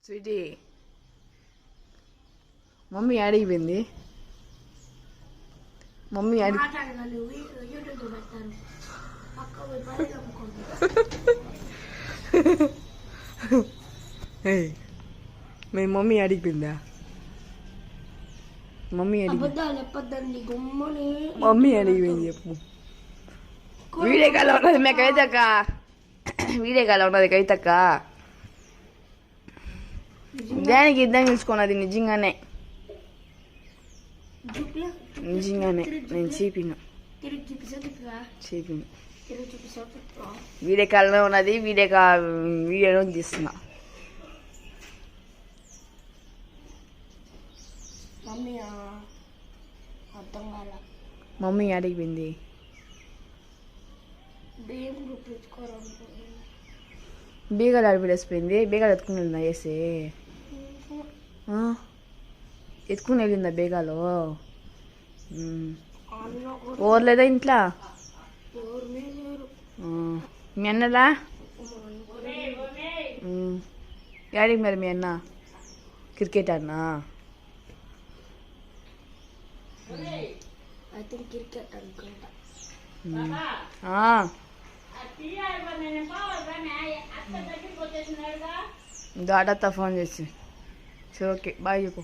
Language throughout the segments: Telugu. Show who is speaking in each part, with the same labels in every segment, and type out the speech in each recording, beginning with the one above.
Speaker 1: Sweety mummy అడిగిపోయింది. మమ్మీ అడిగి మీ మమ్మీ అడిగిపోయిందా? మమ్మీ అడిగిపోయింది చెప్పు. వీడియో కాల్ ఉన్నది మే కవితక్క, వీడియో కాల్ ఉన్నది కవితక్క. దానికి ఇద్దరం తెలుసుకున్నది నిజంగానే నిజంగానే నేను చీపిన వీడియో కాల్లో ఉన్నది. వీడియోలో తీస్తున్నా. మమ్మీ అడిగిపోయింది. బీగాలు అడిపిడేసిపోయింది. బీగాలు ఎత్తుకుని వెళ్ళిందా వేసి ఎత్తుకుని వెళ్ళిందా బీగాలు? ఓర్లేదా ఇంట్లో? మీ అన్నలా యాడికి మరి మీ అన్న? క్రికెట్ అన్నా? దాటత్తా ఫోన్ చేసి. సరే ఓకే బాయ్ చెప్పు.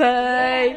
Speaker 1: బాయ్.